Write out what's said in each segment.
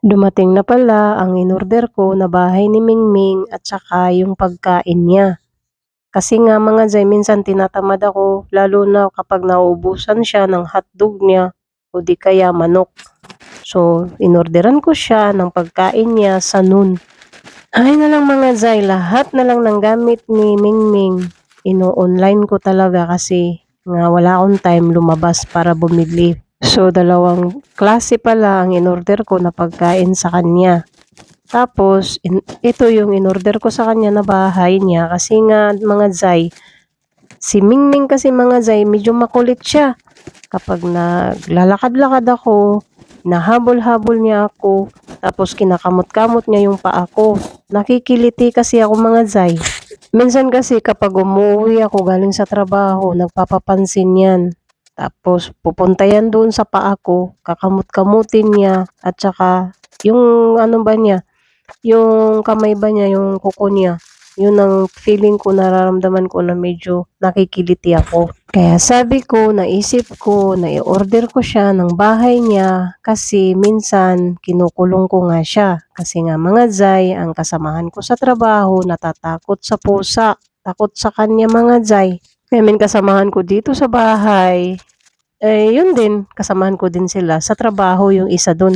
Dumating na pala ang inorder ko na bahay ni Mingming at saka yung pagkain niya. Kasi nga mga Zay, minsan tinatamad ako lalo na kapag nauubusan siya ng hotdog niya o di kaya manok. So, inorderan ko siya ng pagkain niya sa noon. Ay na lang mga Zay, lahat na lang ng gamit ni Mingming, ino-online ko talaga kasi nga wala akong time lumabas para bumili. So, dalawang klase pala ang inorder ko na pagkain sa kanya. Tapos, ito yung inorder ko sa kanya na bahay niya kasi nga mga Zay, si Mingming kasi mga Zay, medyo makulit siya. Kapag naglalakad-lakad ako, nahabol-habol niya ako, tapos kinakamot-kamot niya yung paa ko. Nakikiliti kasi ako mga Zay. Minsan kasi kapag umuwi ako galing sa trabaho, nagpapapansin yan. Tapos pupunta yan doon sa paa ko, kakamot-kamutin niya at saka yung ano ba niya, yung kamay ba niya, yung kuko niya. Yun ang feeling ko, nararamdaman ko na medyo nakikiliti ako. Kaya sabi ko, naisip ko na i-order ko siya ng bahay niya kasi minsan kinukulong ko nga siya. Kasi nga mga Zay, ang kasamahan ko sa trabaho natatakot sa pusa. Takot sa kanya mga Zay. Kaya kasamahan ko dito sa bahay, yun din, kasamahan ko din sila sa trabaho yung isa dun.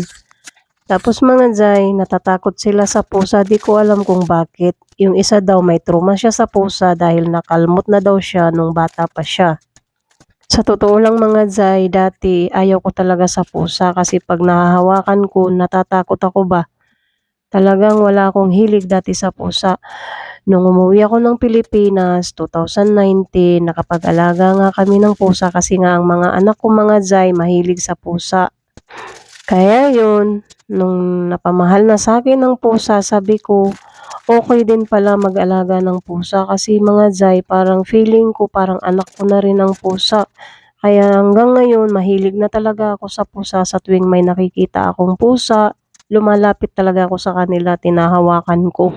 Tapos mga Zay, natatakot sila sa pusa, di ko alam kung bakit. Yung isa daw may trauma siya sa pusa dahil nakalmot na daw siya nung bata pa siya. Sa totoo lang mga Zay, dati ayaw ko talaga sa pusa kasi pag nahahawakan ko, natatakot ako ba. Talagang wala akong hilig dati sa pusa. Nung umuwi ako ng Pilipinas, 2019, nakapag-alaga nga kami ng pusa kasi nga ang mga anak ko mga Zay, mahilig sa pusa. Kaya yun, nung napamahal na sa akin ng pusa, sabi ko, okay din pala mag-alaga ng pusa kasi mga Zay, parang feeling ko parang anak ko na rin ang pusa. Kaya hanggang ngayon, mahilig na talaga ako sa pusa. Sa tuwing may nakikita akong pusa, lumalapit talaga ako sa kanila, tinahawakan ko.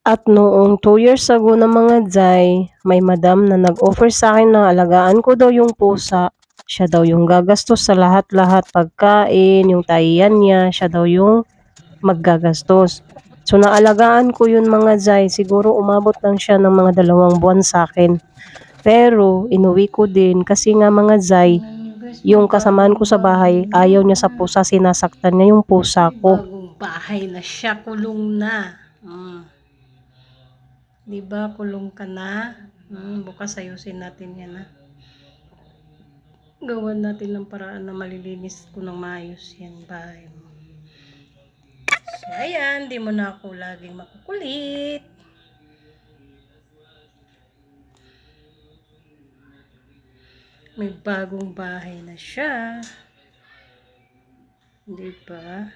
At noong 2 years ago na mga Zay, may madam na nag-offer sa akin na alagaan ko daw yung pusa. Siya daw yung gagastos sa lahat-lahat, pagkain, yung taiyan niya, siya daw yung maggagastos. So naalagaan ko yun mga Zay, siguro umabot lang siya ng mga 2 buwan sa akin. Pero inuwi ko din kasi nga mga Zay, yung kasamahan ko sa bahay, ayaw niya sa pusa, sinasaktan niya yung pusa ko. Bagong bahay na siya, kulong na. Diba, kulong ka na? Bukas ayusin natin yan, ha? Gawan natin ng paraan na malilinis ko ng maayos yan bahay mo. So, ayan, di mo na ako laging makukulit. May bagong bahay na siya. Diba?